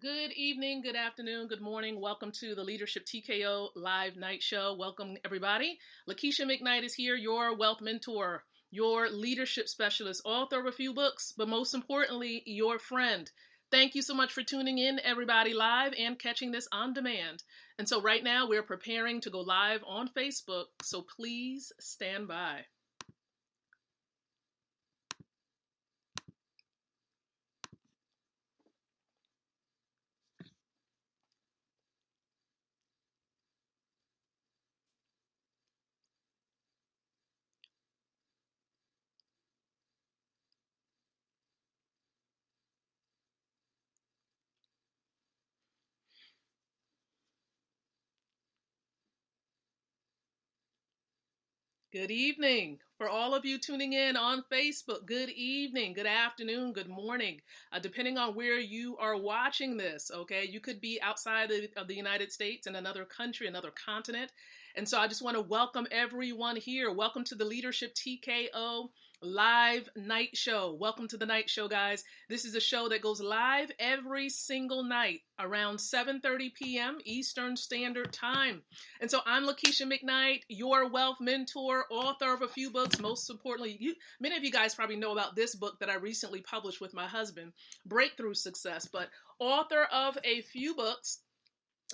Good evening, good afternoon, good morning. Welcome to the Leadership TKO Live Night Show. Welcome, everybody. Lakeisha McKnight is here, your wealth mentor, your leadership specialist, author of a few books, but most importantly, your friend. Thank you so much for tuning in, everybody, live and catching this on demand. And so right now, we're preparing to go live on Facebook, so please stand by. Good evening. For all of you tuning in on Facebook, good evening, good afternoon, good morning, depending on where you are watching this, okay? You could be outside of the United States in another country, another continent. And so I just want to welcome everyone here. Welcome to the Leadership TKO Live Night Show. Welcome to the night show, guys. This is a show that goes live every single night around 7:30 p.m. Eastern Standard Time. And so I'm Lakeisha McKnight, your wealth mentor, author of a few books. Most importantly, many of you guys probably know about this book that I recently published with my husband, Breakthrough Success, but author of a few books,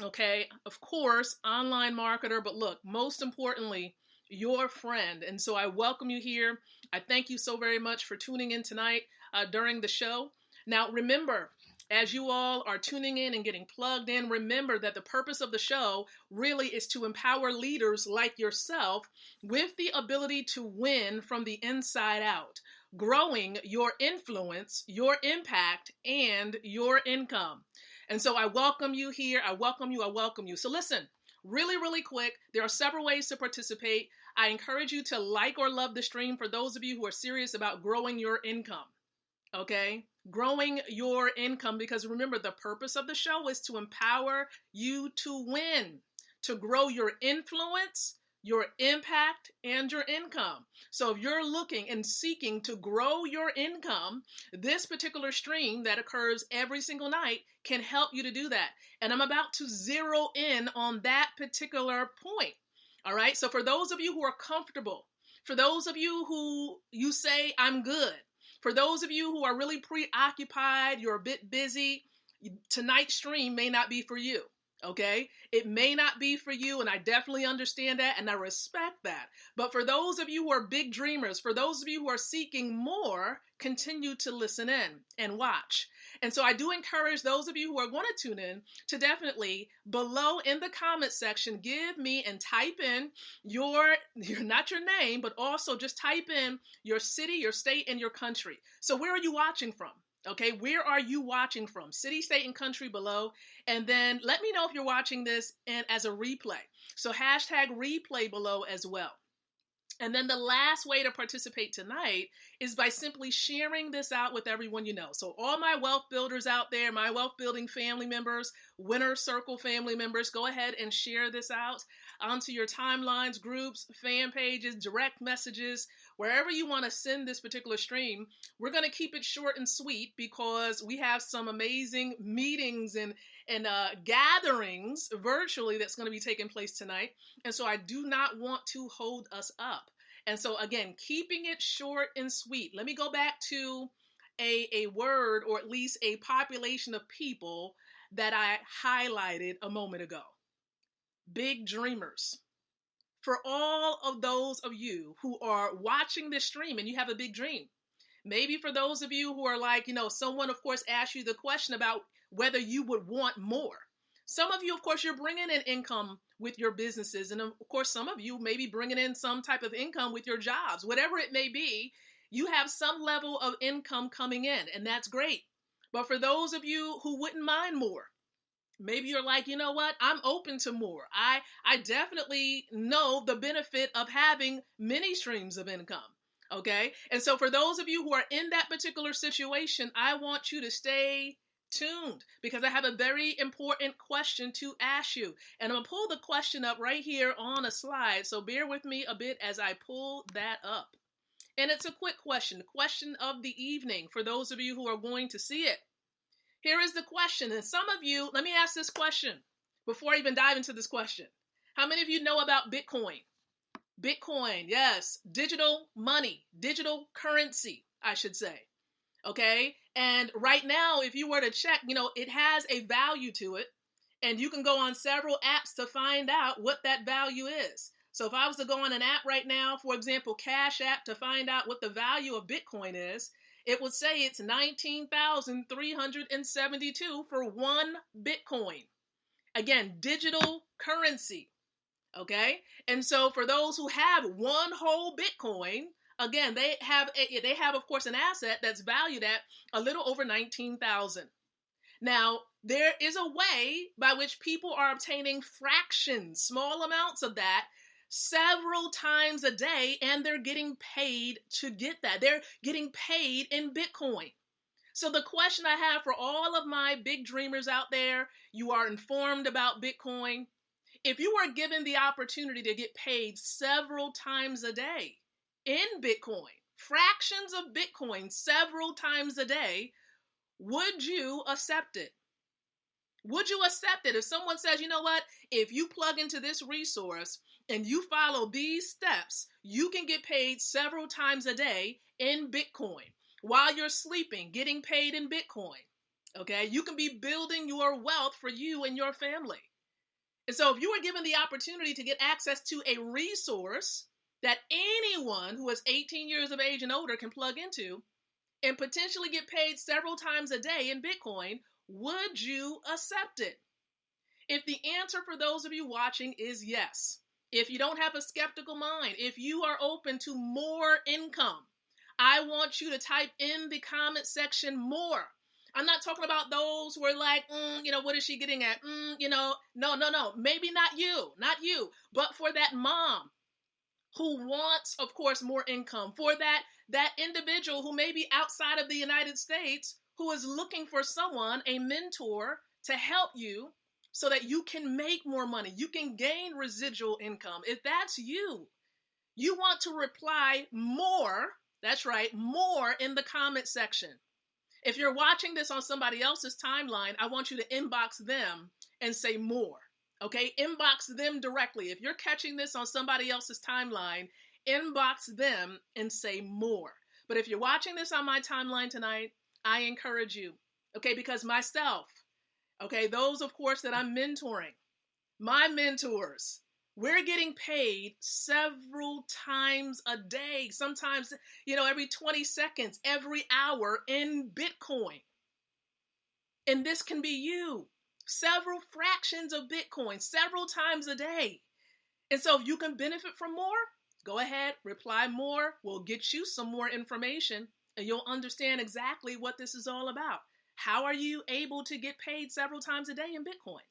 okay, of course, online marketer, but look, most importantly, your friend. And so I welcome you here. I thank you so very much for tuning in tonight during the show. Now, remember, as you all are tuning in and getting plugged in, remember that the purpose of the show really is to empower leaders like yourself with the ability to win from the inside out, growing your influence, your impact, and your income. And so I welcome you here. I welcome you. I welcome you. So listen, really, really quick, there are several ways to participate. I encourage you to like or love the stream for those of you who are serious about growing your income. Okay? Growing your income, because remember, the purpose of the show is to empower you to win, to grow your influence, your impact, and your income. So if you're looking and seeking to grow your income, this particular stream that occurs every single night can help you to do that. And I'm about to zero in on that particular point. All right. So for those of you who are comfortable, for those of you who you say, I'm good, for those of you who are really preoccupied, you're a bit busy, tonight's stream may not be for you. Okay, it may not be for you, and I definitely understand that, and I respect that. But for those of you who are big dreamers, for those of you who are seeking more, continue to listen in and watch. And so I do encourage those of you who are going to tune in to definitely below in the comment section, give me and type in not your name, but also just type in your city, your state, and your country. So where are you watching from? Okay, where are you watching from? City, state, and country below. And then let me know if you're watching this and as a replay. So hashtag replay below as well. And then the last way to participate tonight is by simply sharing this out with everyone you know. So all my wealth builders out there, my wealth building family members, Winner Circle family members, go ahead and share this out onto your timelines, groups, fan pages, direct messages, wherever you want to send this particular stream. We're going to keep it short and sweet because we have some amazing meetings and gatherings virtually that's going to be taking place tonight. And so I do not want to hold us up. And so again, keeping it short and sweet. Let me go back to a word, or at least a population of people that I highlighted a moment ago. Big dreamers. For all of those of you who are watching this stream and you have a big dream, maybe for those of you who are like, someone, of course, asked you the question about whether you would want more. Some of you, of course, you're bringing in income with your businesses. And of course, some of you may be bringing in some type of income with your jobs. Whatever it may be, you have some level of income coming in, and that's great. But for those of you who wouldn't mind more, maybe you're like, you know what? I'm open to more. I definitely know the benefit of having many streams of income. Okay. And so for those of you who are in that particular situation, I want you to stay tuned because I have a very important question to ask you. And I'm going to pull the question up right here on a slide. So bear with me a bit as I pull that up. And it's a quick question, the question of the evening for those of you who are going to see it. Here is the question. And some of you, let me ask this question before I even dive into this question. How many of you know about Bitcoin? Bitcoin, yes, digital money, digital currency, I should say. Okay. And right now, if you were to check, it has a value to it. And you can go on several apps to find out what that value is. So if I was to go on an app right now, for example, Cash App, to find out what the value of Bitcoin is, it would say it's 19,372 for one Bitcoin. Again, digital currency. Okay. And so for those who have one whole Bitcoin, again, they have, of course, an asset that's valued at a little over 19,000. Now, there is a way by which people are obtaining fractions, small amounts of that, several times a day, and they're getting paid to get that. They're getting paid in Bitcoin. So the question I have for all of my big dreamers out there, you are informed about Bitcoin. If you were given the opportunity to get paid several times a day in Bitcoin, fractions of Bitcoin several times a day, would you accept it? Would you accept it? If someone says, you know what, if you plug into this resource and you follow these steps, you can get paid several times a day in Bitcoin while you're sleeping, getting paid in Bitcoin. Okay, you can be building your wealth for you and your family. And so if you were given the opportunity to get access to a resource that anyone who is 18 years of age and older can plug into and potentially get paid several times a day in Bitcoin, would you accept it? If the answer for those of you watching is yes, if you don't have a skeptical mind, if you are open to more income, I want you to type in the comment section more. I'm not talking about those who are like, what is she getting at? No. Maybe not you, but for that mom who wants, of course, more income, for that individual who may be outside of the United States, who is looking for someone, a mentor, to help you so that you can make more money. You can gain residual income. If that's you, you want to reply more. That's right, more in the comment section. If you're watching this on somebody else's timeline, I want you to inbox them and say more. Okay, inbox them directly. If you're catching this on somebody else's timeline, inbox them and say more. But if you're watching this on my timeline tonight, I encourage you, okay, because myself, okay, those, of course, that I'm mentoring, my mentors, we're getting paid several times a day, sometimes, every 20 seconds, every hour in Bitcoin. And this can be you, several fractions of Bitcoin, several times a day. And so if you can benefit from more, go ahead, reply more. We'll get you some more information and you'll understand exactly what this is all about. How are you able to get paid several times a day in Bitcoin?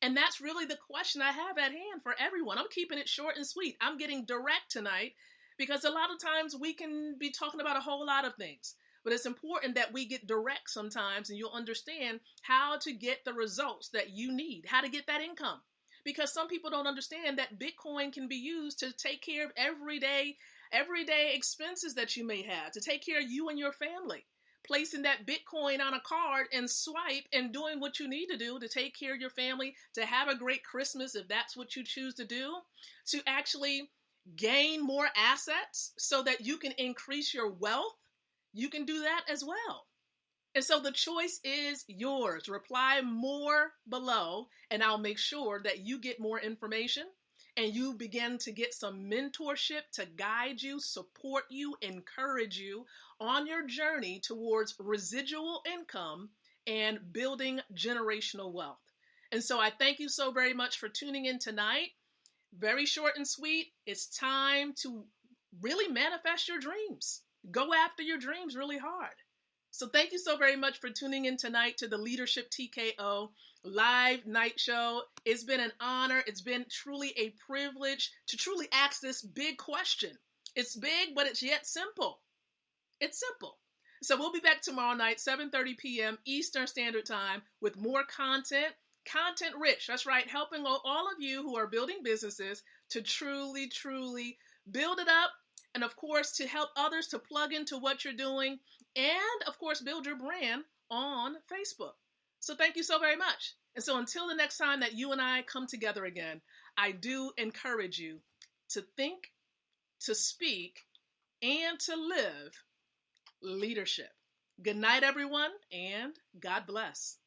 And that's really the question I have at hand for everyone. I'm keeping it short and sweet. I'm getting direct tonight because a lot of times we can be talking about a whole lot of things. But it's important that we get direct sometimes and you'll understand how to get the results that you need, how to get that income. Because some people don't understand that Bitcoin can be used to take care of everyday expenses that you may have, to take care of you and your family. Placing that Bitcoin on a card and swipe and doing what you need to do to take care of your family, to have a great Christmas if that's what you choose to do, to actually gain more assets so that you can increase your wealth, you can do that as well. And so the choice is yours. Reply more below and I'll make sure that you get more information and you begin to get some mentorship to guide you, support you, encourage you on your journey towards residual income and building generational wealth. And so I thank you so very much for tuning in tonight. Very short and sweet. It's time to really manifest your dreams. Go after your dreams really hard. So thank you so very much for tuning in tonight to the Leadership TKO live night show. It's been an honor. It's been truly a privilege to truly ask this big question. It's big, but it's yet simple. It's simple. So we'll be back tomorrow night, 7:30 p.m. Eastern Standard Time with more content rich. That's right. Helping all of you who are building businesses to truly, truly build it up. And of course, to help others to plug into what you're doing and of course, build your brand on Facebook. So thank you so very much. And so until the next time that you and I come together again, I do encourage you to think, to speak, and to live leadership. Good night, everyone, and God bless.